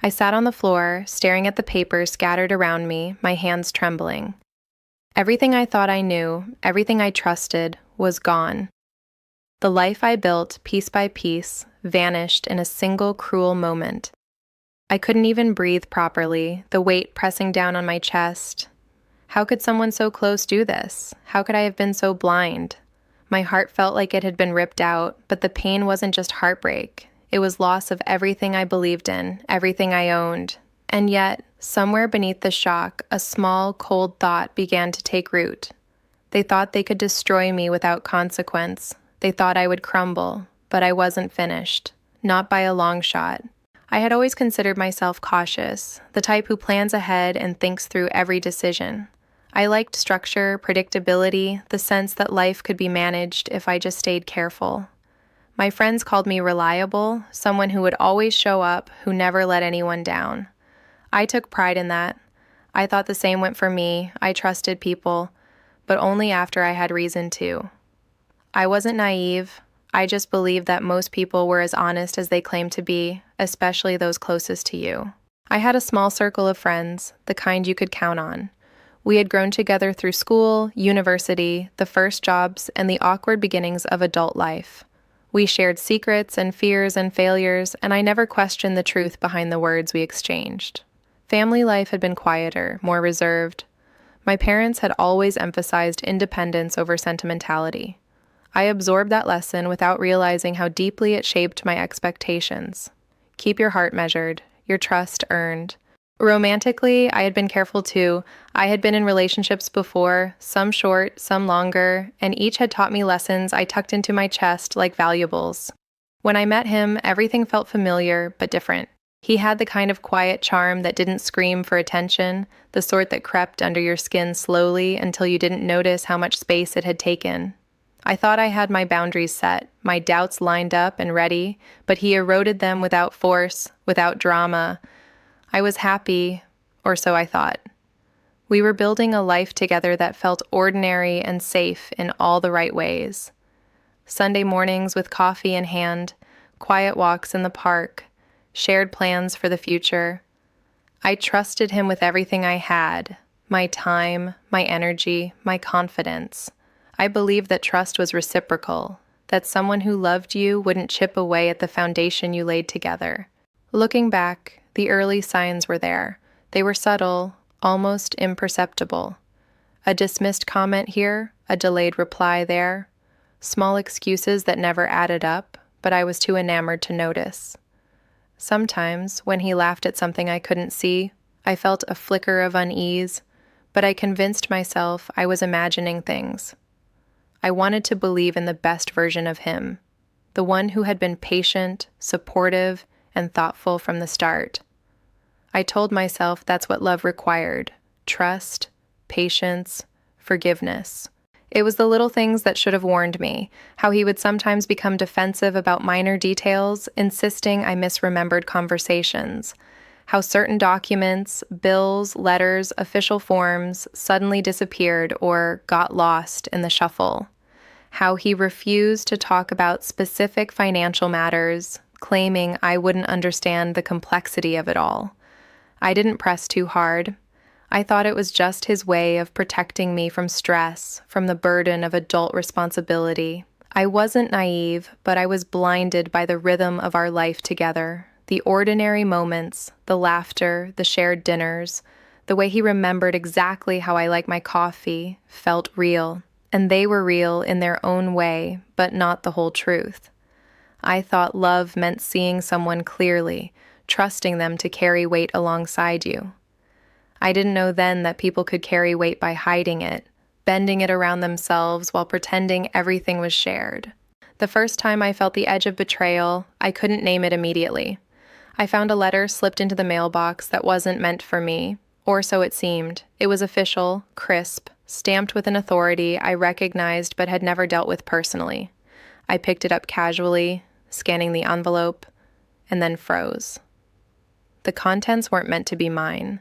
I sat on the floor, staring at the papers scattered around me, my hands trembling. Everything I thought I knew, everything I trusted, was gone. The life I built, piece by piece, vanished in a single cruel moment. I couldn't even breathe properly, the weight pressing down on my chest. How could someone so close do this? How could I have been so blind? My heart felt like it had been ripped out, but the pain wasn't just heartbreak. It was loss of everything I believed in, everything I owned. And yet, somewhere beneath the shock, a small, cold thought began to take root. They thought they could destroy me without consequence. They thought I would crumble, but I wasn't finished. Not by a long shot. I had always considered myself cautious, the type who plans ahead and thinks through every decision. I liked structure, predictability, the sense that life could be managed if I just stayed careful. My friends called me reliable, someone who would always show up, who never let anyone down. I took pride in that. I thought the same went for me. I trusted people, but only after I had reason to. I wasn't naive. I just believed that most people were as honest as they claimed to be, especially those closest to you. I had a small circle of friends, the kind you could count on. We had grown together through school, university, the first jobs, and the awkward beginnings of adult life. We shared secrets and fears and failures, and I never questioned the truth behind the words we exchanged. Family life had been quieter, more reserved. My parents had always emphasized independence over sentimentality. I absorbed that lesson without realizing how deeply it shaped my expectations. Keep your heart measured, your trust earned. Romantically, I had been careful too. I had been in relationships before, some short, some longer, and each had taught me lessons I tucked into my chest like valuables. When I met him, everything felt familiar, but different. He had the kind of quiet charm that didn't scream for attention, the sort that crept under your skin slowly until you didn't notice how much space it had taken. I thought I had my boundaries set, my doubts lined up and ready, but he eroded them without force, without drama. I was happy, or so I thought. We were building a life together that felt ordinary and safe in all the right ways. Sunday mornings with coffee in hand, quiet walks in the park, shared plans for the future. I trusted him with everything I had, my time, my energy, my confidence. I believed that trust was reciprocal, that someone who loved you wouldn't chip away at the foundation you laid together. Looking back, the early signs were there. They were subtle, almost imperceptible. A dismissed comment here, a delayed reply there. Small excuses that never added up, but I was too enamored to notice. Sometimes, when he laughed at something I couldn't see, I felt a flicker of unease, but I convinced myself I was imagining things. I wanted to believe in the best version of him, the one who had been patient, supportive, and thoughtful from the start. I told myself that's what love required: trust, patience, forgiveness. It was the little things that should have warned me, how he would sometimes become defensive about minor details, insisting I misremembered conversations, how certain documents, bills, letters, official forms suddenly disappeared or got lost in the shuffle, how he refused to talk about specific financial matters, claiming I wouldn't understand the complexity of it all. I didn't press too hard. I thought it was just his way of protecting me from stress, from the burden of adult responsibility. I wasn't naive, but I was blinded by the rhythm of our life together, the ordinary moments, the laughter, the shared dinners, the way he remembered exactly how I like my coffee, felt real. And they were real in their own way, but not the whole truth. I thought love meant seeing someone clearly, trusting them to carry weight alongside you. I didn't know then that people could carry weight by hiding it, bending it around themselves while pretending everything was shared. The first time I felt the edge of betrayal, I couldn't name it immediately. I found a letter slipped into the mailbox that wasn't meant for me, or so it seemed. It was official, crisp, stamped with an authority I recognized but had never dealt with personally. I picked it up casually, scanning the envelope, and then froze. The contents weren't meant to be mine,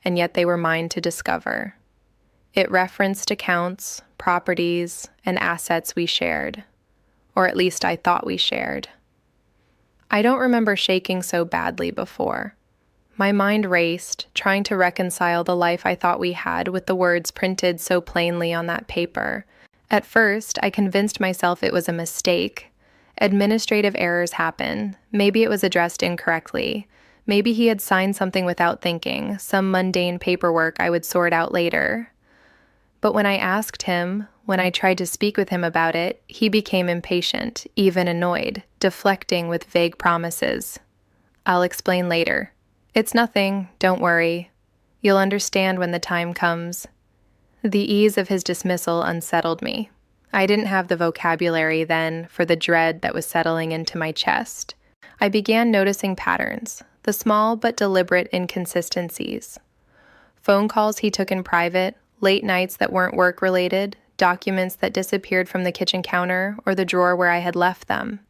and yet they were mine to discover. It referenced accounts, properties, and assets we shared, or at least I thought we shared. I don't remember shaking so badly before. My mind raced, trying to reconcile the life I thought we had with the words printed so plainly on that paper. At first, I convinced myself it was a mistake. Administrative errors happen. Maybe it was addressed incorrectly. Maybe he had signed something without thinking, some mundane paperwork I would sort out later. But when I asked him, when I tried to speak with him about it, he became impatient, even annoyed, deflecting with vague promises. "I'll explain later. It's nothing, don't worry. You'll understand when the time comes." The ease of his dismissal unsettled me. I didn't have the vocabulary then for the dread that was settling into my chest. I began noticing patterns, the small but deliberate inconsistencies. Phone calls he took in private, late nights that weren't work-related, documents that disappeared from the kitchen counter or the drawer where I had left them.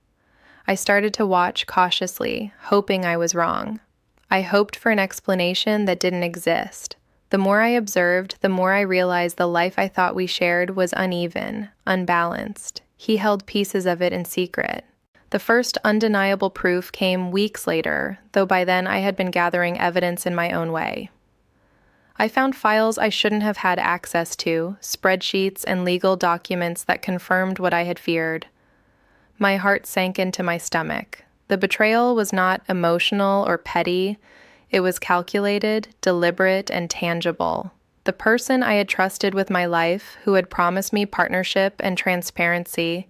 I started to watch cautiously, hoping I was wrong. I hoped for an explanation that didn't exist. The more I observed, the more I realized the life I thought we shared was uneven, unbalanced. He held pieces of it in secret. The first undeniable proof came weeks later, though by then I had been gathering evidence in my own way. I found files I shouldn't have had access to, spreadsheets and legal documents that confirmed what I had feared. My heart sank into my stomach. The betrayal was not emotional or petty. It was calculated, deliberate, and tangible. The person I had trusted with my life, who had promised me partnership and transparency,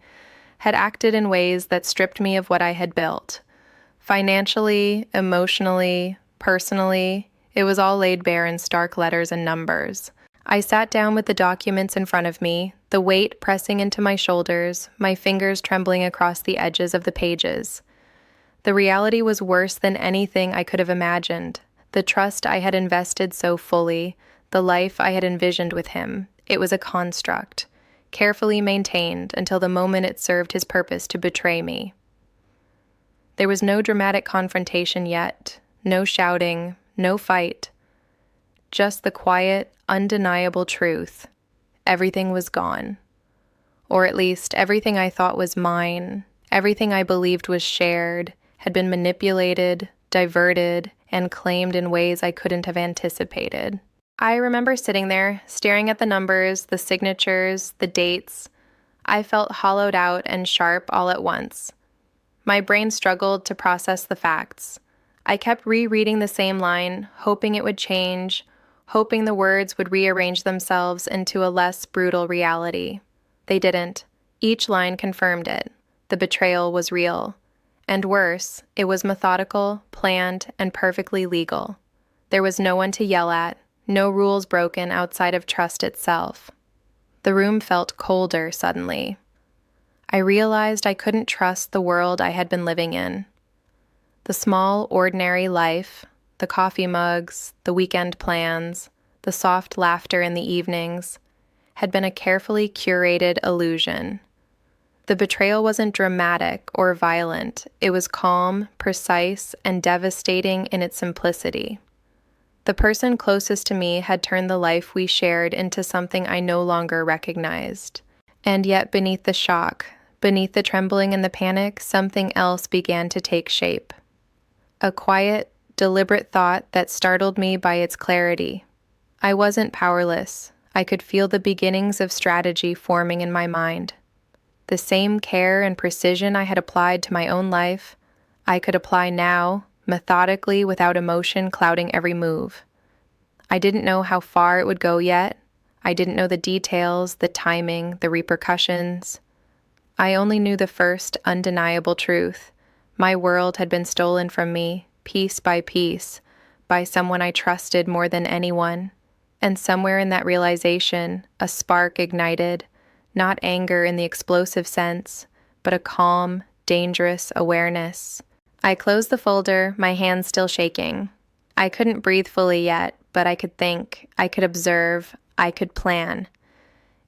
had acted in ways that stripped me of what I had built. Financially, emotionally, personally, it was all laid bare in stark letters and numbers. I sat down with the documents in front of me, the weight pressing into my shoulders, my fingers trembling across the edges of the pages. The reality was worse than anything I could have imagined. The trust I had invested so fully, the life I had envisioned with him, it was a construct, carefully maintained until the moment it served his purpose to betray me. There was no dramatic confrontation yet, no shouting, no fight. Just the quiet, undeniable truth. Everything was gone. Or at least everything I thought was mine, everything I believed was shared, had been manipulated, diverted, and claimed in ways I couldn't have anticipated. I remember sitting there, staring at the numbers, the signatures, the dates. I felt hollowed out and sharp all at once. My brain struggled to process the facts. I kept rereading the same line, hoping it would change, hoping the words would rearrange themselves into a less brutal reality. They didn't. Each line confirmed it. The betrayal was real. And worse, it was methodical, planned, and perfectly legal. There was no one to yell at, no rules broken outside of trust itself. The room felt colder suddenly. I realized I couldn't trust the world I had been living in. The small, ordinary life, the coffee mugs, the weekend plans, the soft laughter in the evenings, had been a carefully curated illusion. The betrayal wasn't dramatic or violent. It was calm, precise, and devastating in its simplicity. The person closest to me had turned the life we shared into something I no longer recognized. And yet beneath the shock, beneath the trembling and the panic, something else began to take shape. A quiet, deliberate thought that startled me by its clarity. I wasn't powerless. I could feel the beginnings of strategy forming in my mind. The same care and precision I had applied to my own life, I could apply now, methodically without emotion clouding every move. I didn't know how far it would go yet. I didn't know the details, the timing, the repercussions. I only knew the first undeniable truth. My world had been stolen from me, piece by piece, by someone I trusted more than anyone. And somewhere in that realization, a spark ignited, not anger in the explosive sense, but a calm, dangerous awareness. I closed the folder, my hands still shaking. I couldn't breathe fully yet, but I could think, I could observe, I could plan.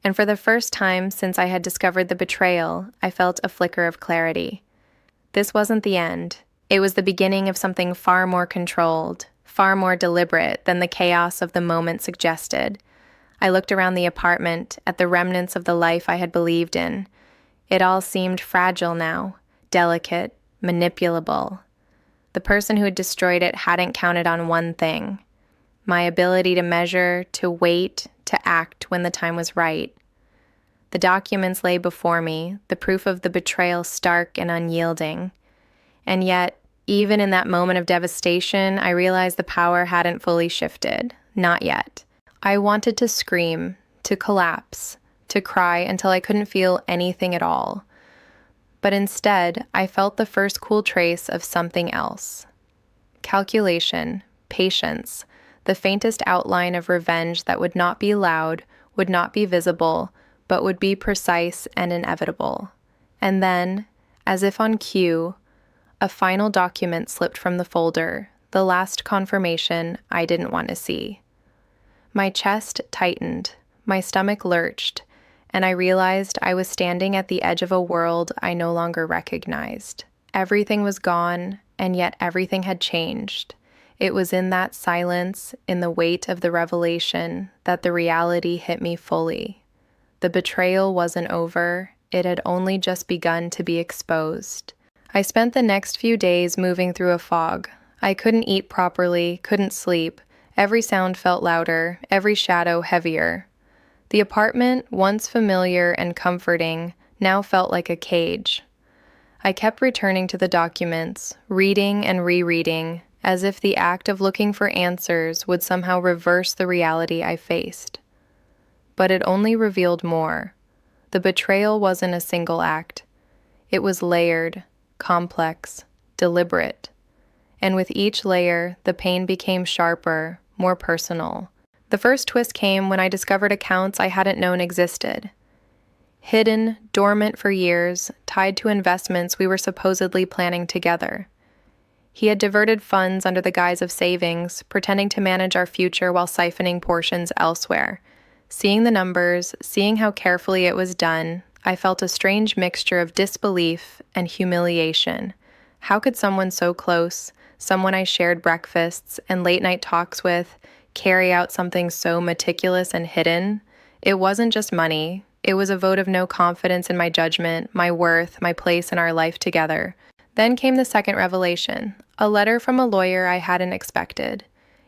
And for the first time since I had discovered the betrayal, I felt a flicker of clarity. This wasn't the end. It was the beginning of something far more controlled, far more deliberate than the chaos of the moment suggested. I looked around the apartment, at the remnants of the life I had believed in. It all seemed fragile now, delicate, manipulable. The the person who had destroyed it hadn't counted on one thing: my ability to measure, to wait, to act when the time was right. The documents lay before me, the proof of the betrayal stark and unyielding. And yet, even in that moment of devastation, I realized the power hadn't fully shifted. Not yet. I wanted to scream, to collapse, to cry until I couldn't feel anything at all. But instead, I felt the first cool trace of something else. Calculation, patience, the faintest outline of revenge that would not be loud, would not be visible, but would be precise and inevitable. And then, as if on cue, a final document slipped from the folder, the last confirmation I didn't want to see. My chest tightened, my stomach lurched, and I realized I was standing at the edge of a world I no longer recognized. Everything was gone, and yet everything had changed. It was in that silence, in the weight of the revelation, that the reality hit me fully. The betrayal wasn't over, it had only just begun to be exposed. I spent the next few days moving through a fog. I couldn't eat properly, couldn't sleep. Every sound felt louder, every shadow heavier. The apartment, once familiar and comforting, now felt like a cage. I kept returning to the documents, reading and rereading, as if the act of looking for answers would somehow reverse the reality I faced. But it only revealed more. The betrayal wasn't a single act. It was layered, complex, deliberate. And with each layer, the pain became sharper, more personal. The first twist came when I discovered accounts I hadn't known existed. Hidden, dormant for years, tied to investments we were supposedly planning together. He had diverted funds under the guise of savings, pretending to manage our future while siphoning portions elsewhere. Seeing the numbers, seeing how carefully it was done, I felt a strange mixture of disbelief and humiliation. How could someone so close, someone I shared breakfasts and late-night talks with, carry out something so meticulous and hidden? It wasn't just money. It was a vote of no confidence in my judgment, my worth, my place in our life together. Then came the second revelation, a letter from a lawyer I hadn't expected.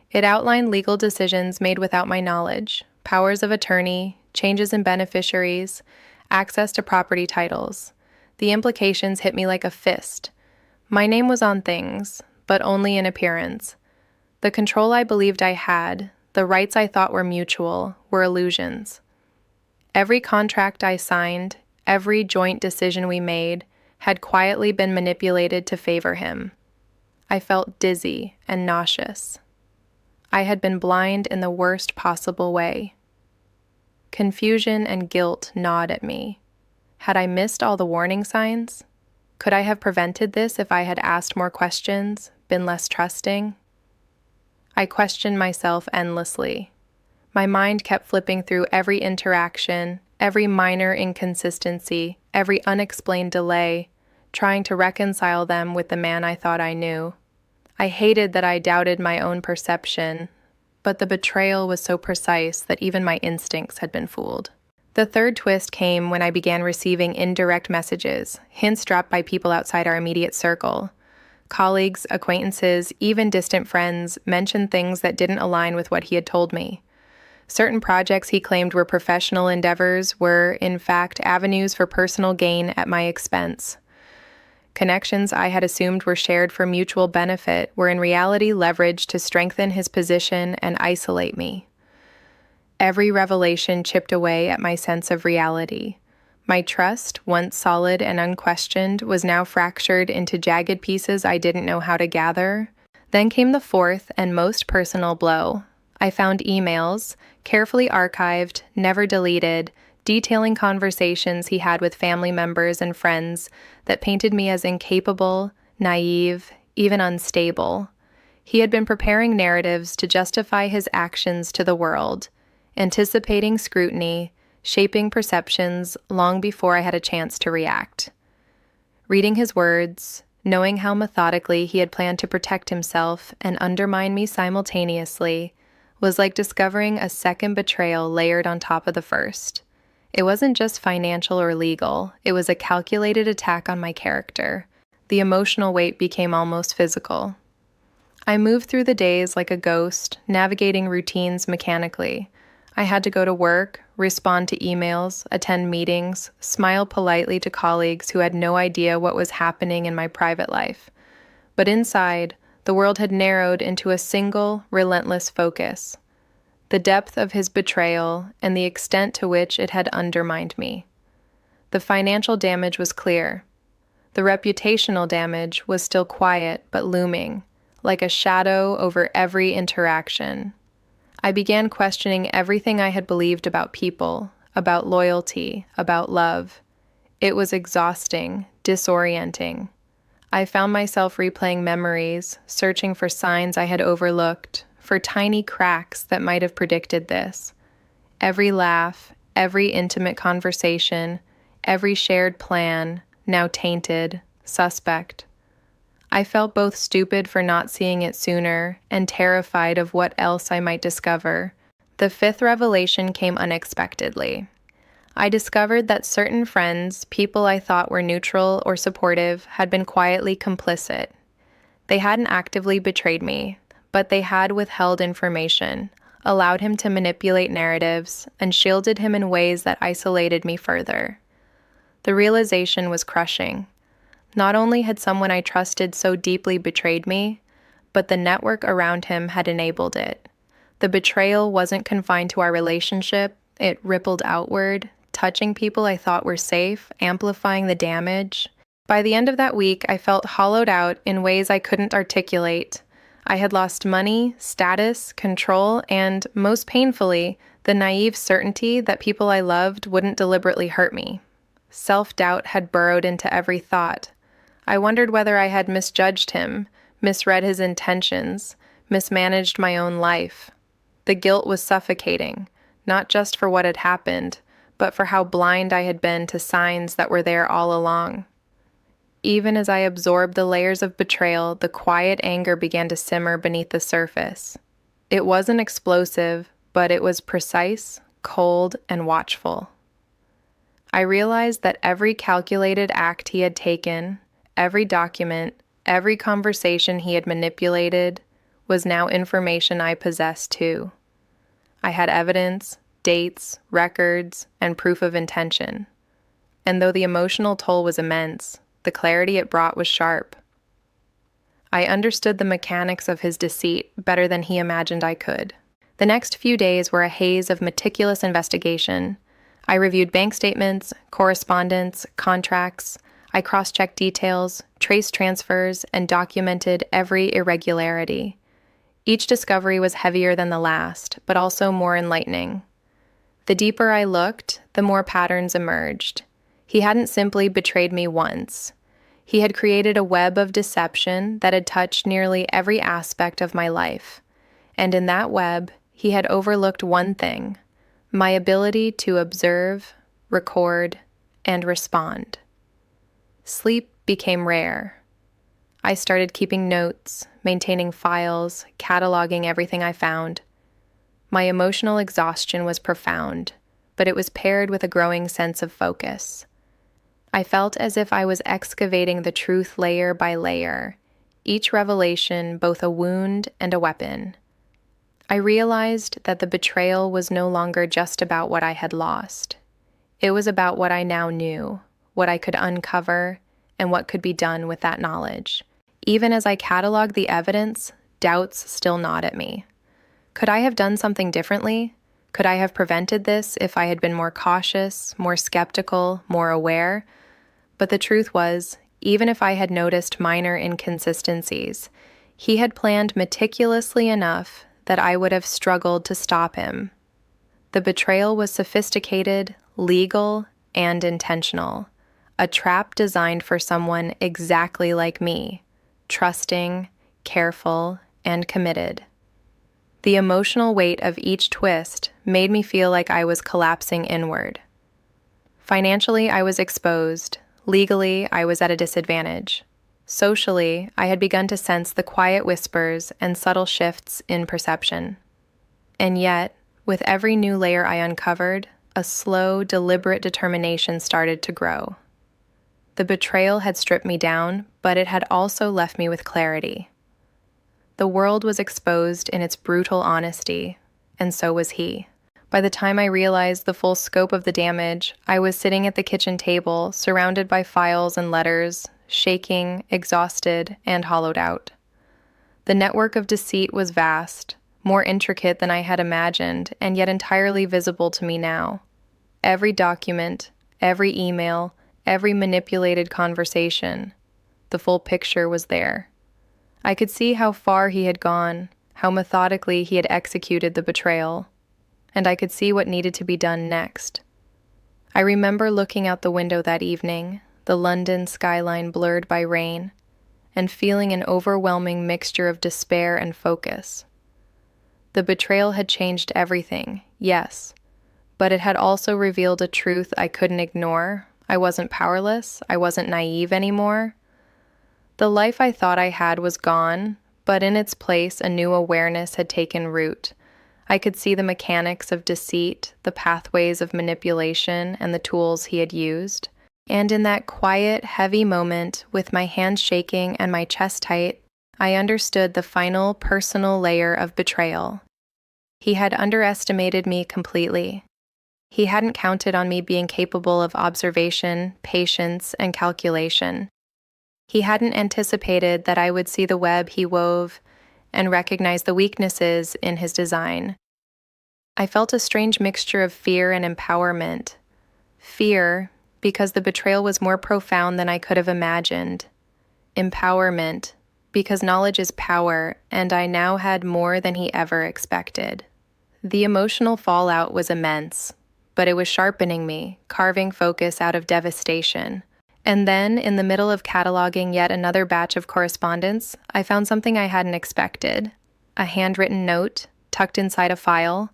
It outlined legal decisions made without my knowledge, powers of attorney, changes in beneficiaries, access to property titles. The implications hit me like a fist. My name was on things, but only in appearance. The control I believed I had, the rights I thought were mutual, were illusions. Every contract I signed, every joint decision we made, had quietly been manipulated to favor him. I felt dizzy and nauseous. I had been blind in the worst possible way. Confusion and guilt gnawed at me. Had I missed all the warning signs? Could I have prevented this if I had asked more questions, been less trusting? I questioned myself endlessly. My mind kept flipping through every interaction, every minor inconsistency, every unexplained delay, trying to reconcile them with the man I thought I knew. I hated that I doubted my own perception, but the betrayal was so precise that even my instincts had been fooled. The third twist came when I began receiving indirect messages, hints dropped by people outside our immediate circle. Colleagues, acquaintances, even distant friends mentioned things that didn't align with what he had told me. Certain projects he claimed were professional endeavors were, in fact, avenues for personal gain at my expense. Connections I had assumed were shared for mutual benefit were in reality leveraged to strengthen his position and isolate me. Every revelation chipped away at my sense of reality. My trust, once solid and unquestioned, was now fractured into jagged pieces I didn't know how to gather. Then came the fourth and most personal blow. I found emails, carefully archived, never deleted, detailing conversations he had with family members and friends that painted me as incapable, naive, even unstable. He had been preparing narratives to justify his actions to the world, anticipating scrutiny, shaping perceptions long before I had a chance to react. Reading his words, knowing how methodically he had planned to protect himself and undermine me simultaneously, was like discovering a second betrayal layered on top of the first. It wasn't just financial or legal, it was a calculated attack on my character. the emotional weight became almost physical. I moved through the days like a ghost, navigating routines mechanically. I had to go to work, respond to emails, attend meetings, smile politely to colleagues who had no idea what was happening in my private life. But inside, the world had narrowed into a single, relentless focus: the depth of his betrayal and the extent to which it had undermined me. The financial damage was clear. The reputational damage was still quiet but looming, like a shadow over every interaction. I began questioning everything I had believed about people, about loyalty, about love. It was exhausting, disorienting. I found myself replaying memories, searching for signs I had overlooked, for tiny cracks that might have predicted this. Every laugh, every intimate conversation, every shared plan, now tainted, suspect. I felt both stupid for not seeing it sooner and terrified of what else I might discover. The fifth revelation came unexpectedly. I discovered that certain friends, people I thought were neutral or supportive, had been quietly complicit. They hadn't actively betrayed me, but they had withheld information, allowed him to manipulate narratives, and shielded him in ways that isolated me further. The realization was crushing. Not only had someone I trusted so deeply betrayed me, but the network around him had enabled it. The betrayal wasn't confined to our relationship, it rippled outward, touching people I thought were safe, amplifying the damage. By the end of that week, I felt hollowed out in ways I couldn't articulate. I had lost money, status, control, and, most painfully, the naive certainty that people I loved wouldn't deliberately hurt me. Self-doubt had burrowed into every thought. I wondered whether I had misjudged him, misread his intentions, mismanaged my own life. The guilt was suffocating, not just for what had happened, but for how blind I had been to signs that were there all along. Even as I absorbed the layers of betrayal, the quiet anger began to simmer beneath the surface. It wasn't explosive, but it was precise, cold, and watchful. I realized that every calculated act he had taken, every document, every conversation he had manipulated, was now information I possessed too. I had evidence, dates, records, and proof of intention. And though the emotional toll was immense, the clarity it brought was sharp. I understood the mechanics of his deceit better than he imagined I could. The next few days were a haze of meticulous investigation. I reviewed bank statements, correspondence, contracts. I cross-checked details, traced transfers, and documented every irregularity. Each discovery was heavier than the last, but also more enlightening. The deeper I looked, the more patterns emerged. He hadn't simply betrayed me once. He had created a web of deception that had touched nearly every aspect of my life. And in that web, he had overlooked one thing: my ability to observe, record, and respond. Sleep became rare. I started keeping notes, maintaining files, cataloging everything I found. My emotional exhaustion was profound, but it was paired with a growing sense of focus. I felt as if I was excavating the truth layer by layer, each revelation both a wound and a weapon. I realized that the betrayal was no longer just about what I had lost. It was about what I now knew, what I could uncover, and what could be done with that knowledge. Even as I cataloged the evidence, doubts still gnawed at me. Could I have done something differently? Could I have prevented this if I had been more cautious, more skeptical, more aware? But the truth was, even if I had noticed minor inconsistencies, he had planned meticulously enough that I would have struggled to stop him. The betrayal was sophisticated, legal, and intentional, a trap designed for someone exactly like me, trusting, careful, and committed. The emotional weight of each twist made me feel like I was collapsing inward. Financially, I was exposed. Legally, I was at a disadvantage. Socially, I had begun to sense the quiet whispers and subtle shifts in perception. And yet, with every new layer I uncovered, a slow, deliberate determination started to grow. The betrayal had stripped me down, but it had also left me with clarity. The world was exposed in its brutal honesty, and so was he. By the time I realized the full scope of the damage, I was sitting at the kitchen table, surrounded by files and letters, shaking, exhausted, and hollowed out. The network of deceit was vast, more intricate than I had imagined, and yet entirely visible to me now. Every document, every email, every manipulated conversation, the full picture was there. I could see how far he had gone, how methodically he had executed the betrayal, and I could see what needed to be done next. I remember looking out the window that evening, the London skyline blurred by rain, and feeling an overwhelming mixture of despair and focus. The betrayal had changed everything, yes, but it had also revealed a truth I couldn't ignore. I wasn't powerless, I wasn't naive anymore. The life I thought I had was gone, but in its place a new awareness had taken root. I could see the mechanics of deceit, the pathways of manipulation, and the tools he had used. And in that quiet, heavy moment, with my hands shaking and my chest tight, I understood the final personal layer of betrayal. He had underestimated me completely. He hadn't counted on me being capable of observation, patience, and calculation. He hadn't anticipated that I would see the web he wove and recognize the weaknesses in his design. I felt a strange mixture of fear and empowerment. Fear, because the betrayal was more profound than I could have imagined. Empowerment, because knowledge is power, and I now had more than he ever expected. The emotional fallout was immense, but it was sharpening me, carving focus out of devastation. And then, in the middle of cataloging yet another batch of correspondence, I found something I hadn't expected. A handwritten note, tucked inside a file,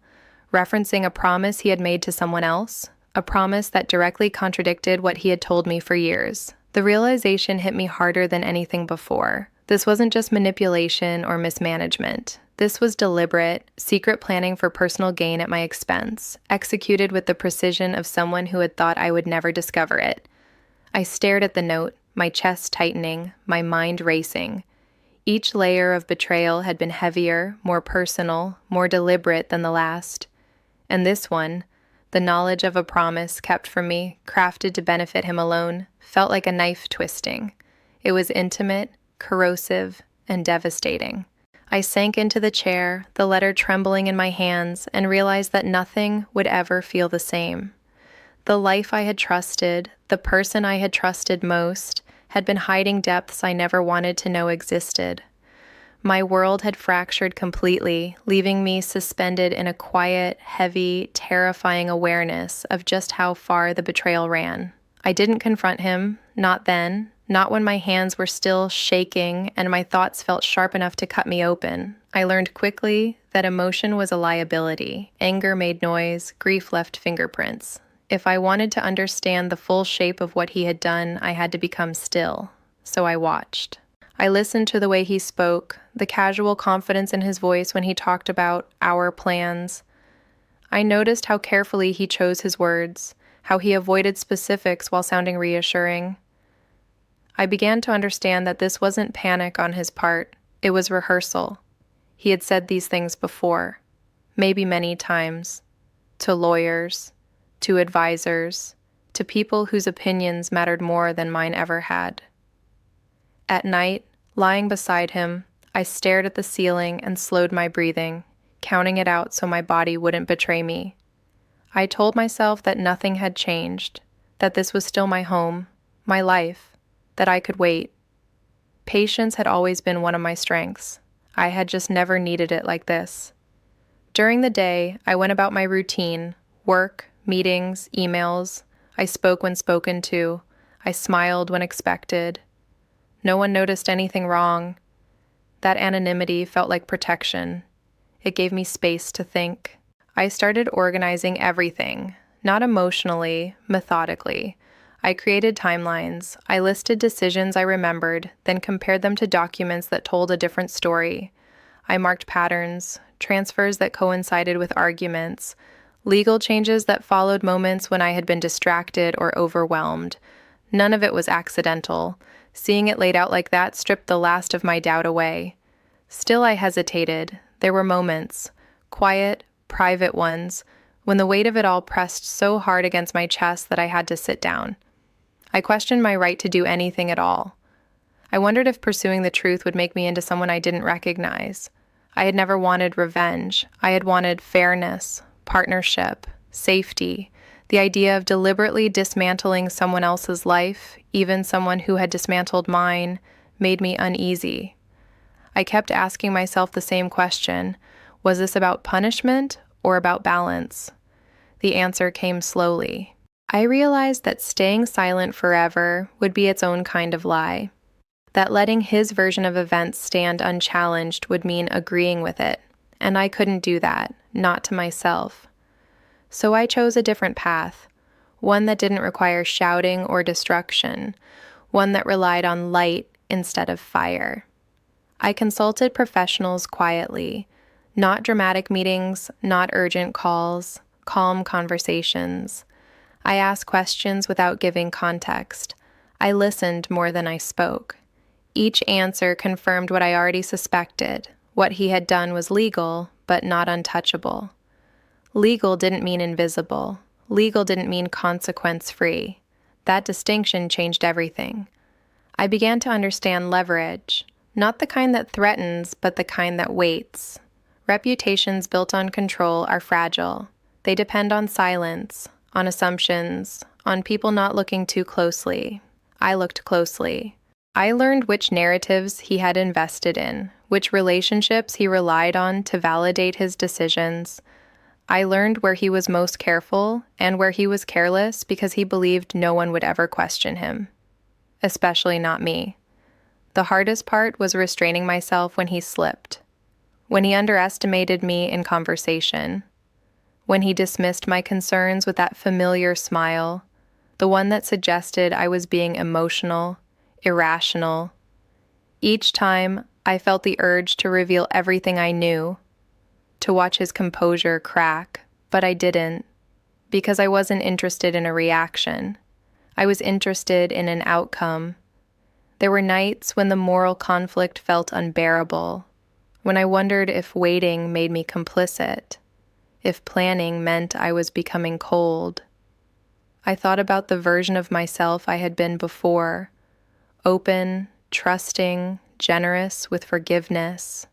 referencing a promise he had made to someone else, a promise that directly contradicted what he had told me for years. The realization hit me harder than anything before. This wasn't just manipulation or mismanagement. This was deliberate, secret planning for personal gain at my expense, executed with the precision of someone who had thought I would never discover it. I stared at the note, my chest tightening, my mind racing. Each layer of betrayal had been heavier, more personal, more deliberate than the last. And this one, the knowledge of a promise kept from me, crafted to benefit him alone, felt like a knife twisting. It was intimate, corrosive, and devastating. I sank into the chair, the letter trembling in my hands, and realized that nothing would ever feel the same. The life I had trusted, the person I had trusted most, had been hiding depths I never wanted to know existed. My world had fractured completely, leaving me suspended in a quiet, heavy, terrifying awareness of just how far the betrayal ran. I didn't confront him, not then, not when my hands were still shaking and my thoughts felt sharp enough to cut me open. I learned quickly that emotion was a liability. Anger made noise, grief left fingerprints. If I wanted to understand the full shape of what he had done, I had to become still. So I watched. I listened to the way he spoke, the casual confidence in his voice when he talked about our plans. I noticed how carefully he chose his words, how he avoided specifics while sounding reassuring. I began to understand that this wasn't panic on his part, it was rehearsal. He had said these things before, maybe many times, to lawyers, to advisors, to people whose opinions mattered more than mine ever had. At night, lying beside him, I stared at the ceiling and slowed my breathing, counting it out so my body wouldn't betray me. I told myself that nothing had changed, that this was still my home, my life, that I could wait. Patience had always been one of my strengths. I had just never needed it like this. During the day, I went about my routine, work, meetings, emails. I spoke when spoken to. I smiled when expected. No one noticed anything wrong. That anonymity felt like protection. It gave me space to think. I started organizing everything, not emotionally, methodically. I created timelines. I listed decisions I remembered, then compared them to documents that told a different story. I marked patterns, transfers that coincided with arguments, legal changes that followed moments when I had been distracted or overwhelmed. None of it was accidental. Seeing it laid out like that stripped the last of my doubt away. Still, I hesitated. There were moments, quiet, private ones, when the weight of it all pressed so hard against my chest that I had to sit down. I questioned my right to do anything at all. I wondered if pursuing the truth would make me into someone I didn't recognize. I had never wanted revenge. I had wanted fairness, partnership, safety, the idea of deliberately dismantling someone else's life, even someone who had dismantled mine, made me uneasy. I kept asking myself the same question: was this about punishment or about balance? The answer came slowly. I realized that staying silent forever would be its own kind of lie. That letting his version of events stand unchallenged would mean agreeing with it, and I couldn't do that, not to myself. So I chose a different path, one that didn't require shouting or destruction, one that relied on light instead of fire. I consulted professionals quietly, not dramatic meetings, not urgent calls, calm conversations. I asked questions without giving context. I listened more than I spoke. Each answer confirmed what I already suspected. What he had done was legal, but not untouchable. Legal didn't mean invisible. Legal didn't mean consequence-free. That distinction changed everything. I began to understand leverage, not the kind that threatens, but the kind that waits. Reputations built on control are fragile. They depend on silence, on assumptions, on people not looking too closely. I looked closely. I learned which narratives he had invested in, which relationships he relied on to validate his decisions. I learned where he was most careful and where he was careless because he believed no one would ever question him, especially not me. The hardest part was restraining myself when he slipped, when he underestimated me in conversation, when he dismissed my concerns with that familiar smile, the one that suggested I was being emotional, irrational. Each time, I felt the urge to reveal everything I knew, to watch his composure crack, but I didn't, because I wasn't interested in a reaction. I was interested in an outcome. There were nights when the moral conflict felt unbearable, when I wondered if waiting made me complicit, if planning meant I was becoming cold. I thought about the version of myself I had been before, open, trusting, generous with forgiveness.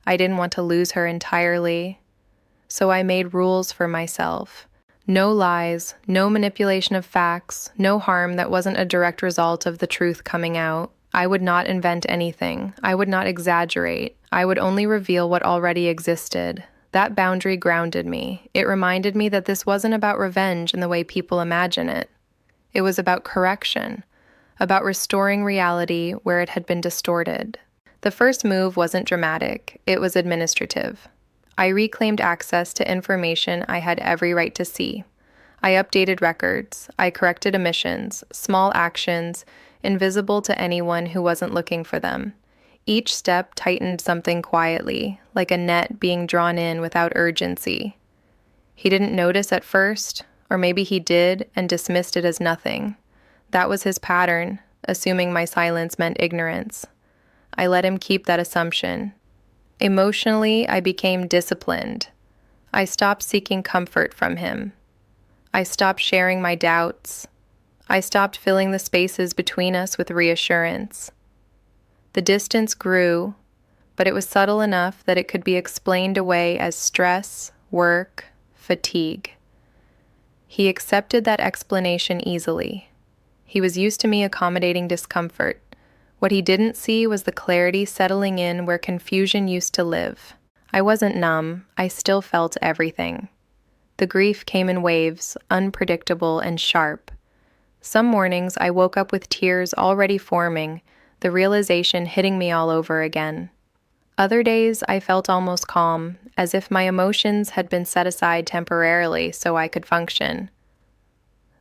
I didn't want to lose her entirely, so I made rules for myself. No lies, no manipulation of facts, no harm that wasn't a direct result of the truth coming out. I would not invent anything. I would not exaggerate. I would only reveal what already existed. That boundary grounded me. It reminded me that this wasn't about revenge in the way people imagine it. It was about correction, about restoring reality where it had been distorted. The first move wasn't dramatic, it was administrative. I reclaimed access to information I had every right to see. I updated records, I corrected omissions, small actions, invisible to anyone who wasn't looking for them. Each step tightened something quietly, like a net being drawn in without urgency. He didn't notice at first, or maybe he did and dismissed it as nothing. That was his pattern, assuming my silence meant ignorance. I let him keep that assumption. Emotionally, I became disciplined. I stopped seeking comfort from him. I stopped sharing my doubts. I stopped filling the spaces between us with reassurance. The distance grew, but it was subtle enough that it could be explained away as stress, work, fatigue. He accepted that explanation easily. He was used to me accommodating discomfort. What he didn't see was the clarity settling in where confusion used to live. I wasn't numb, I still felt everything. The grief came in waves, unpredictable and sharp. Some mornings I woke up with tears already forming, the realization hitting me all over again. Other days I felt almost calm, as if my emotions had been set aside temporarily so I could function.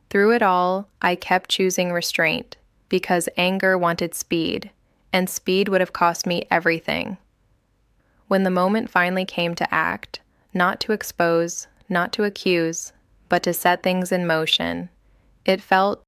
Through it all, I kept choosing restraint, because anger wanted speed, and speed would have cost me everything. When the moment finally came to act, not to expose, not to accuse, but to set things in motion, it felt